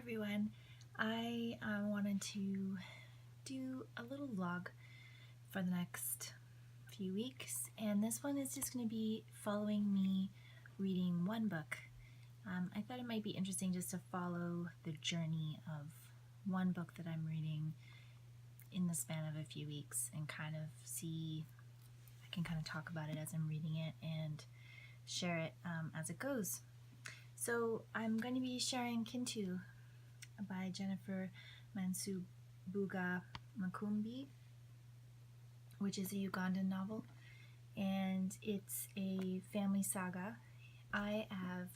everyone. I wanted to do a little vlog for the next few weeks, and this one is just going to be following me reading one book. I thought it might be interesting just to follow the journey of one book that I'm reading in the span of a few weeks and kind of see, I can kind of talk about it as I'm reading it and share it as it goes. So I'm going to be sharing Kintu by Jennifer Nansubuga Makumbi, which is a Ugandan novel, and it's a family saga. I have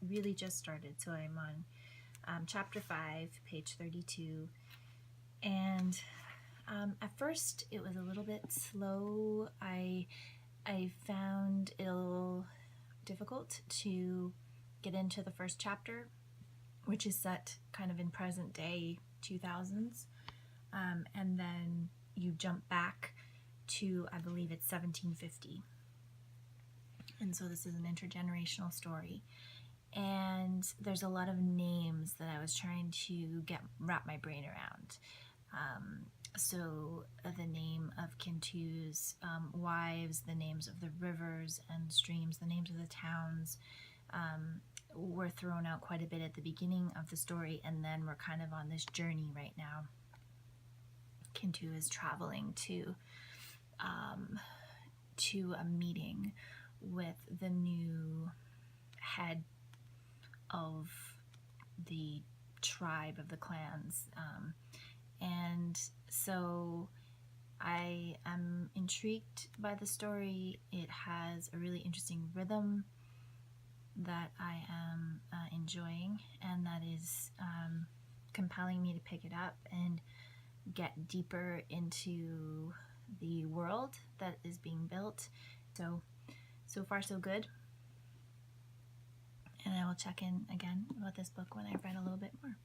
really just started, so I'm on chapter 5, page 32, and at first it was a little bit slow. I found it a little difficult to get into the first chapter, which is set kind of in present day 2000s, and then you jump back to, I believe it's 1750, and so this is an intergenerational story, and there's a lot of names that I was trying to wrap my brain around. So the name of Kintu's wives, the names of the rivers and streams, the names of the towns were thrown out quite a bit at the beginning of the story, and then we're kind of on this journey right now. Kintu is traveling to a meeting with the new head of the tribe of the clans, and so I am intrigued by the story. It has a really interesting rhythm that I am enjoying, and that is compelling me to pick it up and get deeper into the world that is being built. So far so good, and I will check in again about this book when I've read a little bit more.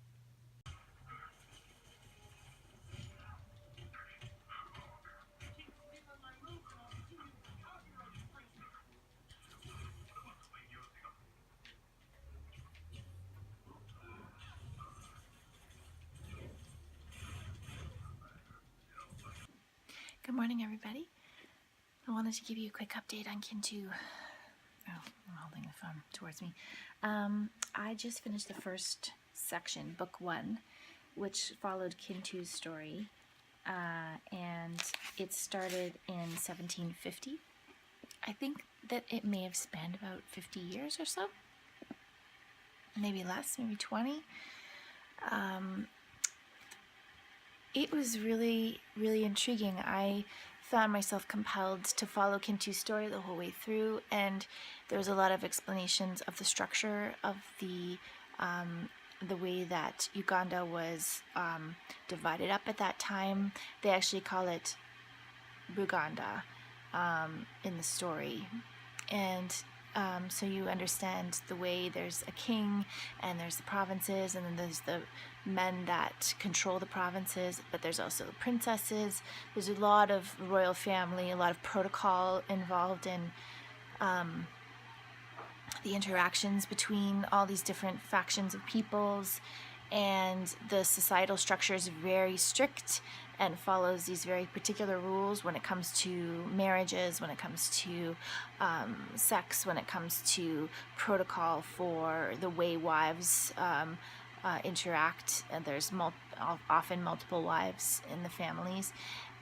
Good morning, everybody. I wanted to give you a quick update on Kintu. Oh, I'm holding the phone towards me. I just finished the first section, book 1, which followed Kintu's story, and it started in 1750. I think that it may have spanned about 50 years or so, maybe less, maybe 20. It was really, really intriguing. I found myself compelled to follow Kintu's story the whole way through, and there was a lot of explanations of the structure of the way that Uganda was divided up at that time. They actually call it Buganda in the story, and so you understand the way there's a king and there's the provinces, and then there's the men that control the provinces, but there's also the princesses. There's a lot of royal family, a lot of protocol involved in the interactions between all these different factions of peoples, and the societal structure is very strict and follows these very particular rules when it comes to marriages, when it comes to sex, when it comes to protocol for the way wives interact. And there's often multiple wives in the families,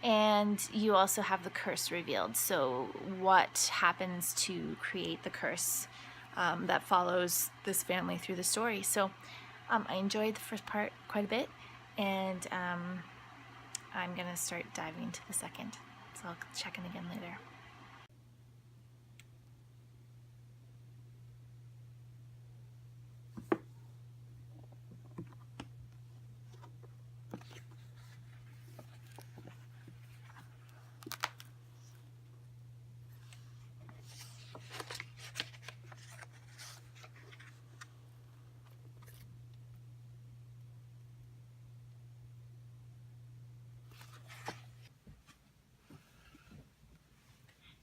and you also have the curse revealed. So what happens to create the curse that follows this family through the story? So I enjoyed the first part quite a bit, and I'm gonna start diving into the second, so I'll check in again later.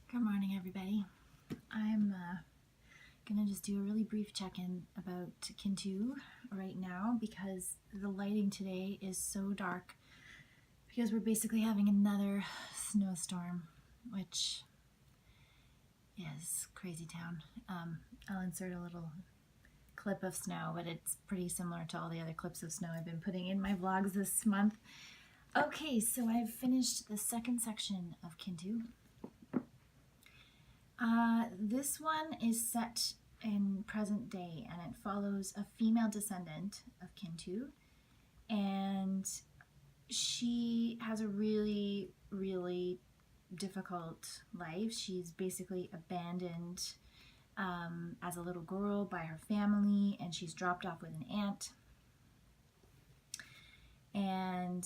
Good morning, everybody. I'm gonna just do a really brief check-in about Kintu. right now because the lighting today is so dark because we're basically having another snowstorm, which is crazy town. I'll insert a little clip of snow, but it's pretty similar to all the other clips of snow I've been putting in my vlogs this month. Okay, so I've finished the second section of Kintu. This one is set in present day, and it follows a female descendant of Kintu, and she has a really, really difficult life. She's basically abandoned as a little girl by her family, and she's dropped off with an aunt. And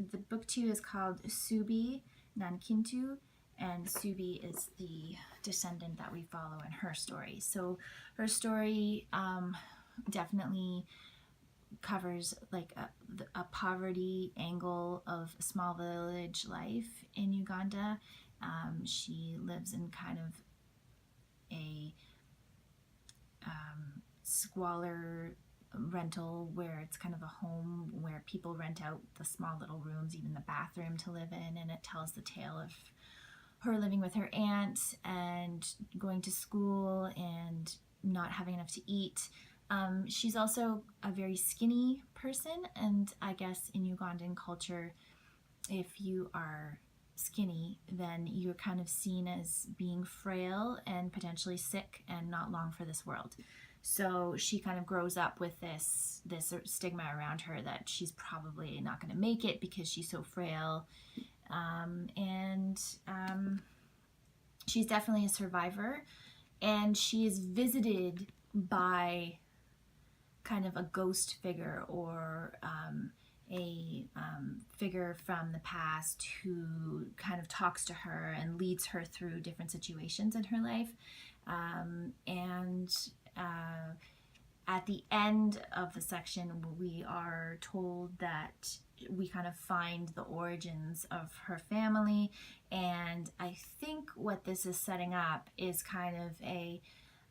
the book 2 is called Subi Nankintu, and Subi is the descendant that we follow in her story. So her story definitely covers like a poverty angle of a small village life in Uganda. She lives in kind of a squalor rental where it's kind of a home where people rent out the small little rooms, even the bathroom, to live in, and it tells the tale of her living with her aunt and going to school and not having enough to eat. She's also a very skinny person, and I guess in Ugandan culture, if you are skinny, then you're kind of seen as being frail and potentially sick and not long for this world. So she kind of grows up with this stigma around her that she's probably not going to make it because she's so frail. She's definitely a survivor, and she is visited by kind of a ghost figure or a figure from the past who kind of talks to her and leads her through different situations in her life. At the end of the section, we are told that we kind of find the origins of her family, and I think what this is setting up is kind of a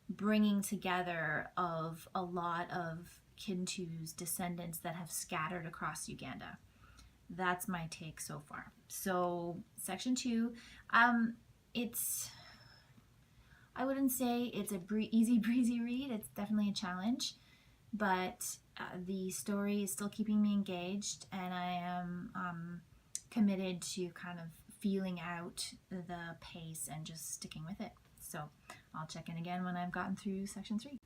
bringing together of a lot of Kintu's descendants that have scattered across Uganda. That's my take so far. So section 2, I wouldn't say it's a easy breezy read. It's definitely a challenge, but the story is still keeping me engaged, and I am committed to kind of feeling out the pace and just sticking with it. So I'll check in again when I've gotten through section 3.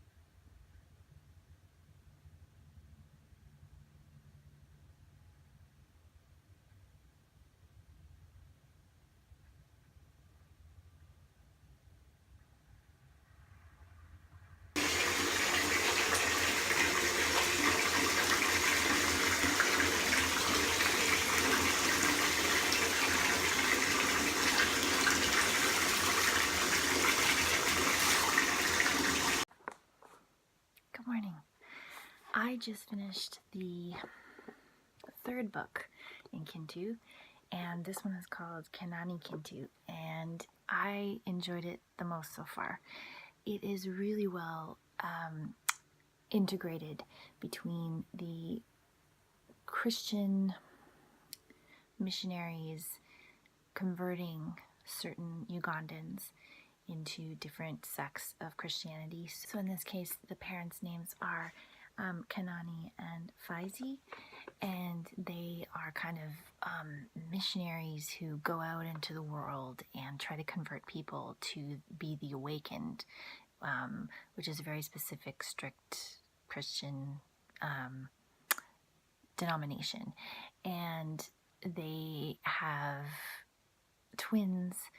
Good morning. I just finished the third book in Kintu, and this one is called Kanani Kintu, and I enjoyed it the most so far. It is really well integrated between the Christian missionaries converting certain Ugandans into different sects of Christianity. So in this case, the parents' names are Kanani and Faizi, and they are kind of missionaries who go out into the world and try to convert people to be the awakened, which is a very specific, strict Christian denomination. And they have twins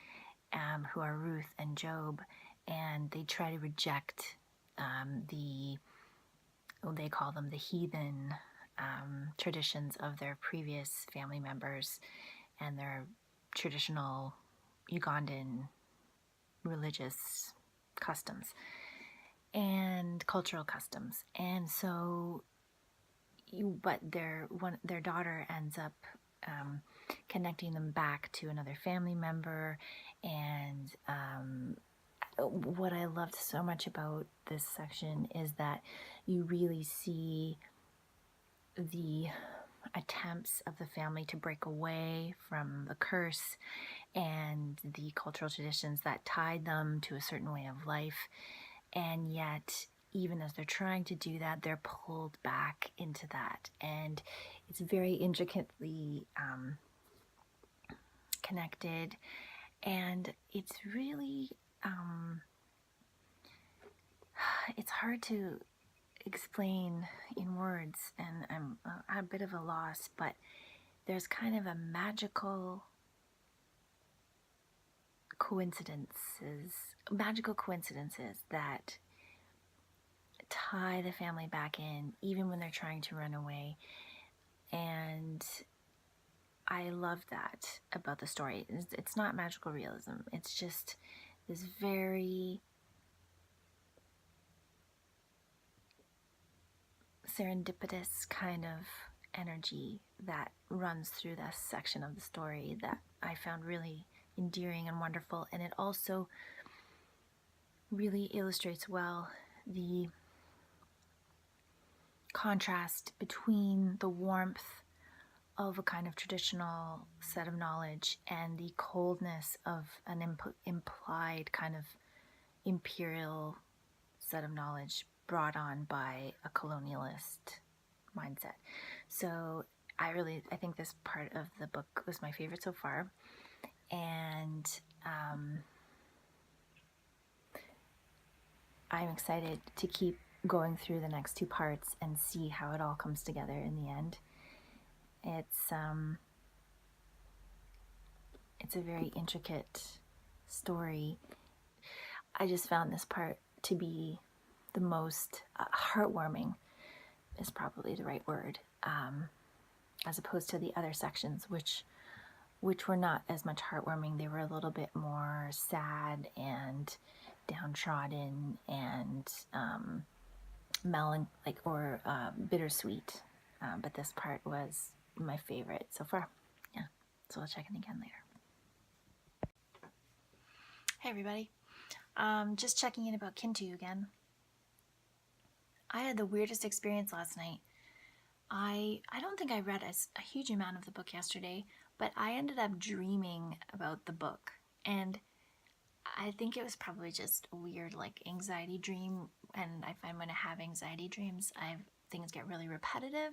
who are Ruth and Job, and they try to reject they call them the heathen traditions of their previous family members and their traditional Ugandan religious customs and cultural customs. And so but their daughter ends up connecting them back to another family member, and what I loved so much about this section is that you really see the attempts of the family to break away from the curse and the cultural traditions that tied them to a certain way of life. And yet, even as they're trying to do that, they're pulled back into that. And it's very intricately connected. And it's really, it's hard to explain in words, and I'm a bit of a loss, but there's kind of a magical coincidences that tie the family back in, even when they're trying to run away. And I love that about the story. It's not magical realism. It's just this very serendipitous kind of energy that runs through this section of the story that I found really endearing and wonderful. And it also really illustrates well the contrast between the warmth of a kind of traditional set of knowledge and the coldness of an implied kind of imperial set of knowledge brought on by a colonialist mindset. So I think this part of the book was my favorite so far. And I'm excited to keep going through the next two parts and see how it all comes together in the end. It's a very intricate story. I just found this part to be the most heartwarming, is probably the right word, as opposed to the other sections, which were not as much heartwarming. They were a little bit more sad and downtrodden and bittersweet. But this part was my favorite so far. Yeah, so I'll check in again later. Hey everybody, just checking in about Kintu again. I had the weirdest experience last night. I don't think I read a huge amount of the book yesterday, but I ended up dreaming about the book, and I think it was probably just a weird anxiety dream, and I find when I have anxiety dreams, things get really repetitive.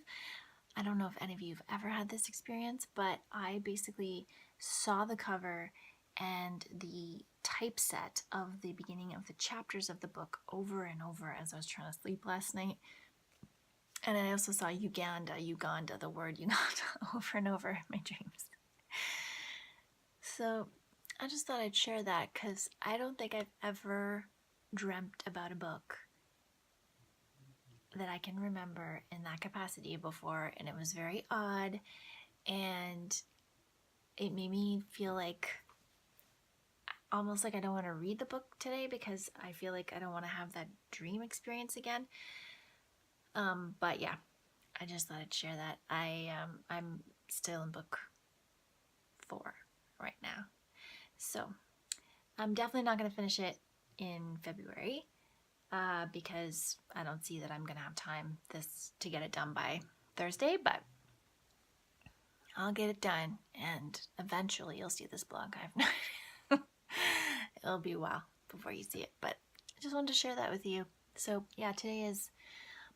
I don't know if any of you have ever had this experience, but I basically saw the cover and the typeset of the beginning of the chapters of the book over and over as I was trying to sleep last night. And I also saw Uganda, the word Uganda, over and over in my dreams. So I just thought I'd share that because I don't think I've ever dreamt about a book that I can remember in that capacity before, and it was very odd, and it made me feel almost like I don't want to read the book today because I feel like I don't want to have that dream experience again. But yeah, I just thought I'd share that. I'm still in book 4 right now, so I'm definitely not going to finish it in February because I don't see that I'm going to have time to get it done by Thursday, but I'll get it done, and eventually you'll see this blog. It'll be a while before you see it, but I just wanted to share that with you. So yeah, today is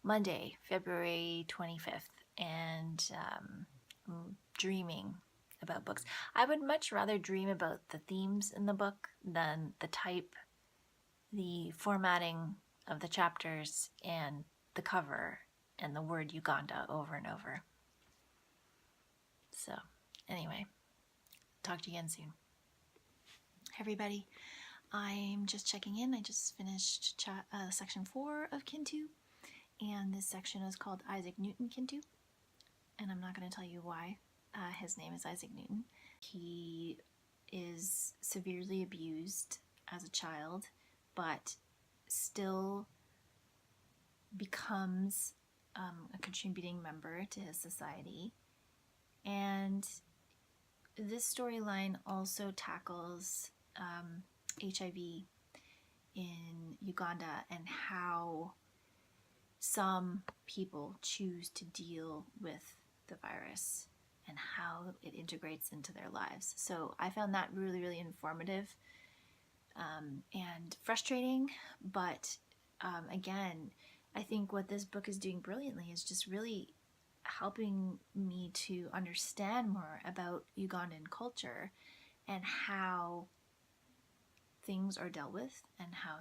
Monday, February 25th, and I'm dreaming about books. I would much rather dream about the themes in the book than the formatting of the chapters and the cover and the word Uganda over and over. So anyway, talk to you again soon. Hey everybody, I'm just checking in. I just finished section 4 of Kintu, and this section is called Isaac Newton Kintu, and I'm not going to tell you why. His name is Isaac Newton. He is severely abused as a child, but still becomes a contributing member to his society. And this storyline also tackles HIV in Uganda and how some people choose to deal with the virus and how it integrates into their lives. So I found that really, really informative and frustrating. But again, I think what this book is doing brilliantly is just really helping me to understand more about Ugandan culture and how things are dealt with and how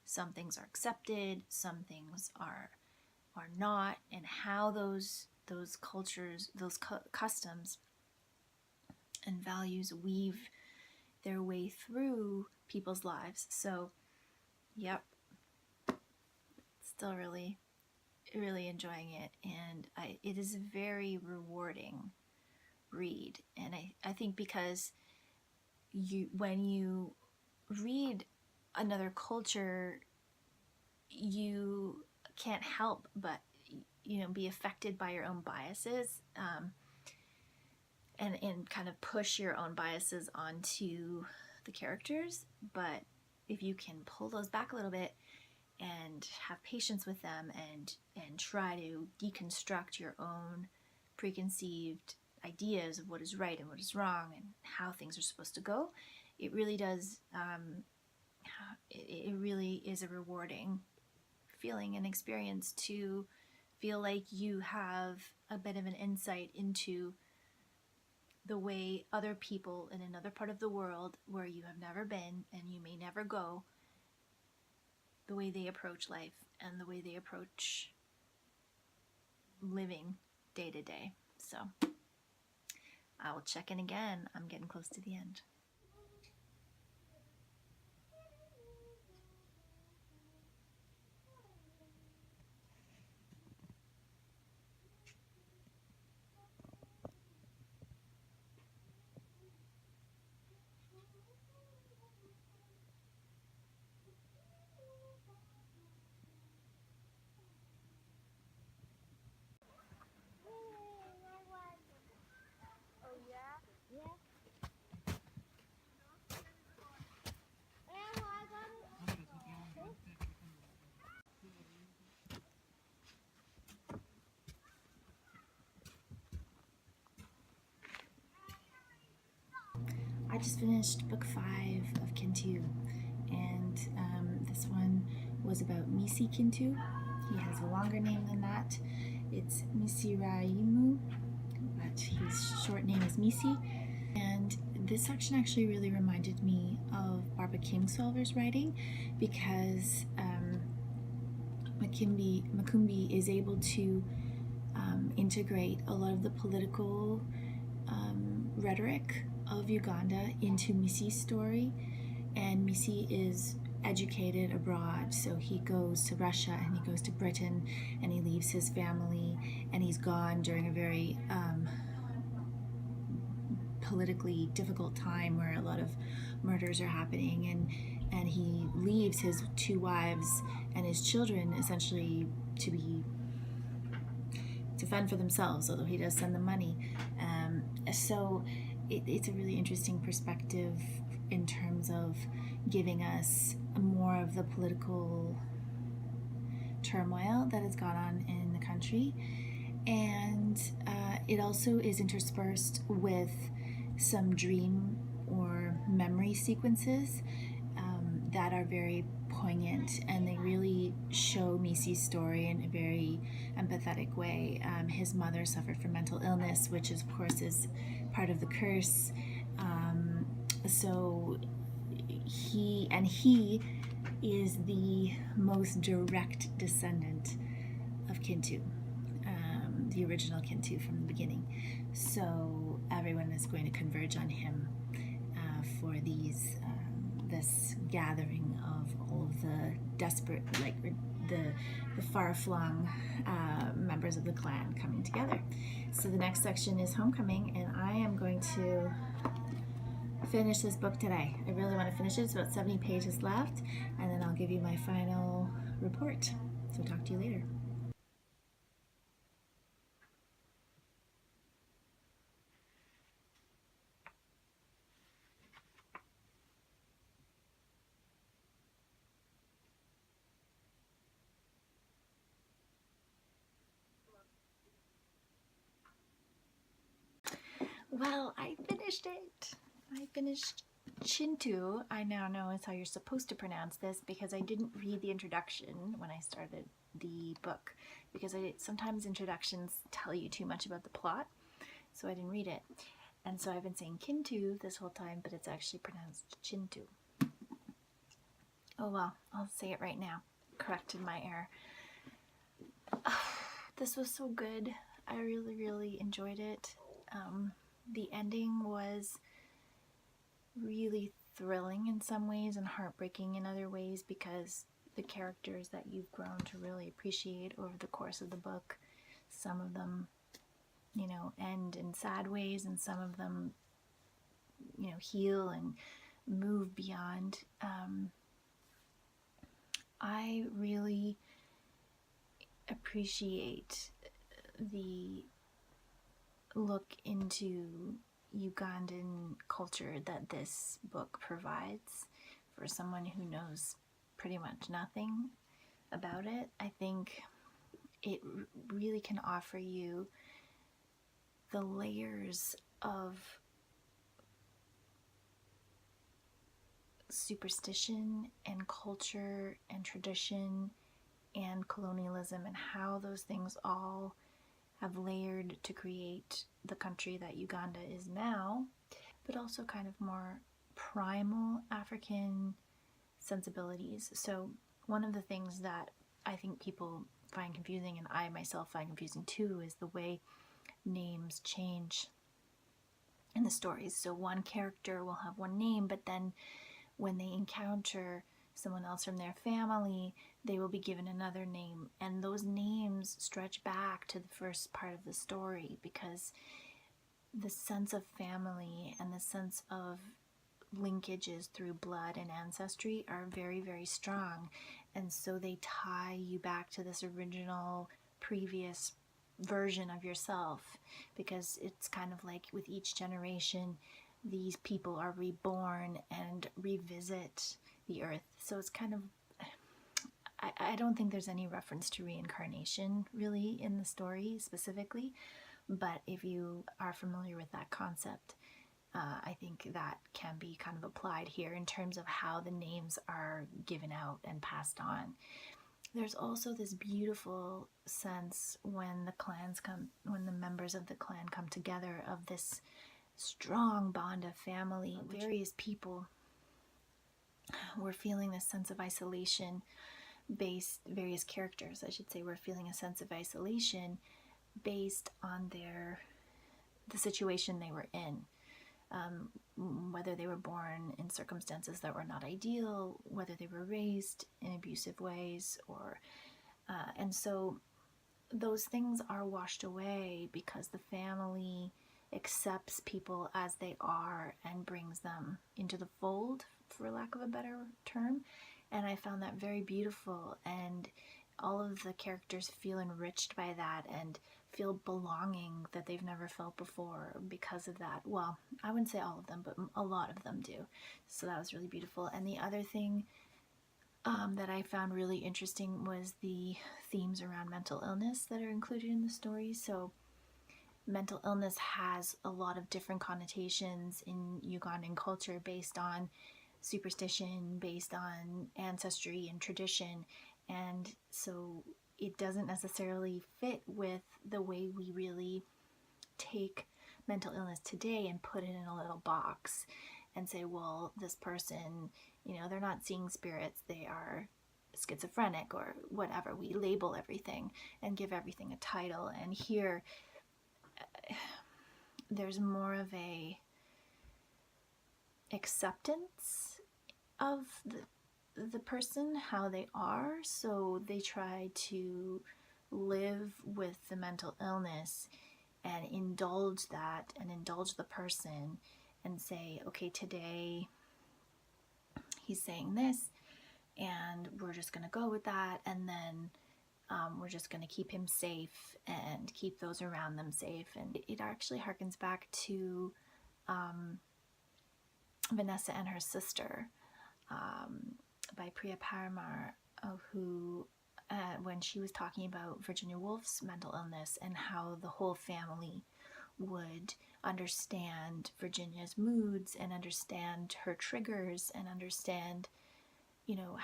some things are accepted, some things are not, and how those cultures, those customs and values weave their way through people's lives. So, yep, still really, really enjoying it, and it is a very rewarding read. And I think because when you read another culture, you can't help but be affected by your own biases, and kind of push your own biases onto the characters. But if you can pull those back a little bit and have patience with them and try to deconstruct your own preconceived ideas of what is right and what is wrong and how things are supposed to go, it really does, it really is a rewarding feeling and experience to feel like you have a bit of an insight into the way other people in another part of the world where you have never been and you may never go, the way they approach life and the way they approach living day to day. So I will check in again. I'm getting close to the end. I just finished book 5 of Kintu, and this one was about Misi Kintu. He has a longer name than that. It's Misiraimu, but his short name is Misi. And this section actually really reminded me of Barbara Kingsolver's writing, because Makumbi is able to integrate a lot of the political rhetoric of Uganda into Misi's story. And Misi is educated abroad, so he goes to Russia and he goes to Britain and he leaves his family, and he's gone during a very politically difficult time where a lot of murders are happening, and he leaves his 2 wives and his children essentially to fend for themselves, although he does send them money. So it's a really interesting perspective in terms of giving us more of the political turmoil that has gone on in the country. And it also is interspersed with some dream or memory sequences that are very poignant, and they really show Misi's story in a very empathetic way. His mother suffered from mental illness, which of course is part of the curse. So he is the most direct descendant of Kintu, the original Kintu from the beginning. So everyone is going to converge on him for this gathering of all of the desperate, like the far-flung members of the clan coming together. So the next section is Homecoming, and I am going to finish this book today. I really want to finish it. It's about 70 pages left, and then I'll give you my final report. So talk to you later. Well, I finished it. I finished Kintu. I now know is how you're supposed to pronounce this because I didn't read the introduction when I started the book, because sometimes introductions tell you too much about the plot, so I didn't read it. And so I've been saying Kintu this whole time, but it's actually pronounced Kintu. Oh well, I'll say it right now. Corrected my error. This was so good. I really, really enjoyed it. The ending was really thrilling in some ways and heartbreaking in other ways, because the characters that you've grown to really appreciate over the course of the book, some of them, end in sad ways, and some of them, heal and move beyond. I really appreciate the look into Ugandan culture that this book provides for someone who knows pretty much nothing about it. I think it really can offer you the layers of superstition and culture and tradition and colonialism, and how those things all have layered to create the country that Uganda is now, but also kind of more primal African sensibilities. So one of the things that I think people find confusing, and I myself find confusing too, is the way names change in the stories. So one character will have one name, but then when they encounter someone else from their family, they will be given another name, and those names stretch back to the first part of the story, because the sense of family and the sense of linkages through blood and ancestry are very, very strong, and so they tie you back to this original previous version of yourself, because it's kind of like with each generation these people are reborn and revisit the earth. So it's kind of, I don't think there's any reference to reincarnation really in the story specifically, but if you are familiar with that concept, I think that can be kind of applied here in terms of how the names are given out and passed on. There's also this beautiful sense when the members of the clan come together, of this strong bond of family. Various people were feeling this sense of isolation various characters, I should say, were feeling a sense of isolation based on the situation they were in. Whether they were born in circumstances that were not ideal, whether they were raised in abusive ways, and so those things are washed away because the family accepts people as they are and brings them into the fold, for lack of a better term. And I found that very beautiful, and all of the characters feel enriched by that and feel belonging that they've never felt before because of that. Well, I wouldn't say all of them, but a lot of them do. So that was really beautiful. And the other thing that I found really interesting was the themes around mental illness that are included in the story. So mental illness has a lot of different connotations in Ugandan culture based on superstition, based on ancestry and tradition, and so it doesn't necessarily fit with the way we really take mental illness today and put it in a little box and say, well, this person, they're not seeing spirits, they are schizophrenic or whatever. We label everything and give everything a title, and here there's more of a acceptance of the person, how they are. So they try to live with the mental illness and indulge that and indulge the person and say, okay, today he's saying this and we're just going to go with that, and then we're just going to keep him safe and keep those around them safe. And it actually harkens back to Vanessa and Her Sister by Priya Paramar, who when she was talking about Virginia Woolf's mental illness and how the whole family would understand Virginia's moods and understand her triggers and understand, you know,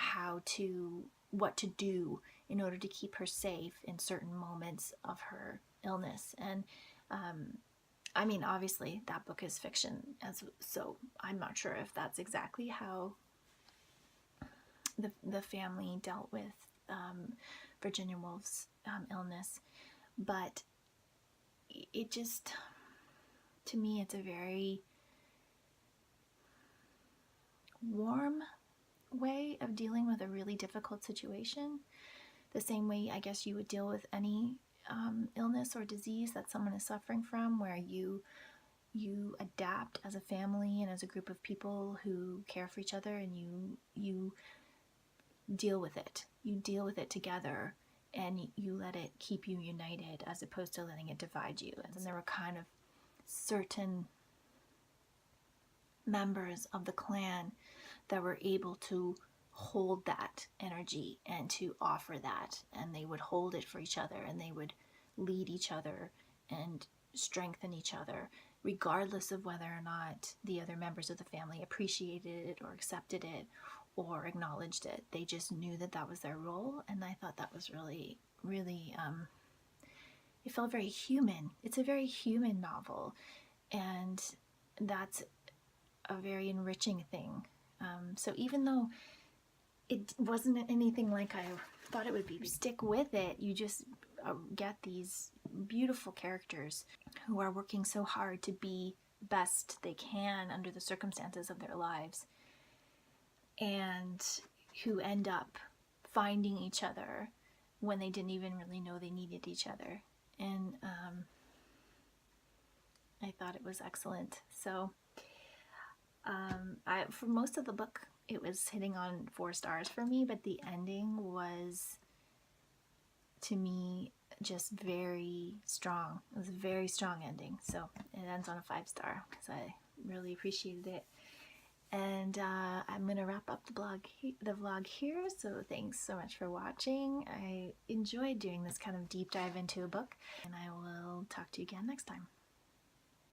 what to do in order to keep her safe in certain moments of her illness. And I mean, obviously that book is fiction, so I'm not sure if that's exactly how the family dealt with Virginia Woolf's illness, but it just, to me, it's a very warm way of dealing with a really difficult situation. The same way, I guess, you would deal with any illness or disease that someone is suffering from, where you adapt as a family and as a group of people who care for each other, and you deal with it. You deal with it together, and you let it keep you united as opposed to letting it divide you. And then there were kind of certain members of the clan that were able to hold that energy and to offer that, and they would hold it for each other, and they would lead each other and strengthen each other, regardless of whether or not the other members of the family appreciated it or accepted it or acknowledged it. They just knew that that was their role, and I thought that was really, really, it felt very human. It's a very human novel, and that's a very enriching thing. So even though it wasn't anything like I thought it would be, stick with it. You just get these beautiful characters who are working so hard to be best they can under the circumstances of their lives, and who end up finding each other when they didn't even really know they needed each other. And I thought it was excellent. So for most of the book, it was hitting on 4 stars for me, but the ending was, to me, just very strong. It was a very strong ending. So it ends on a 5-star because I really appreciated it. And I'm going to wrap up the vlog here. So thanks so much for watching. I enjoyed doing this kind of deep dive into a book, and I will talk to you again next time.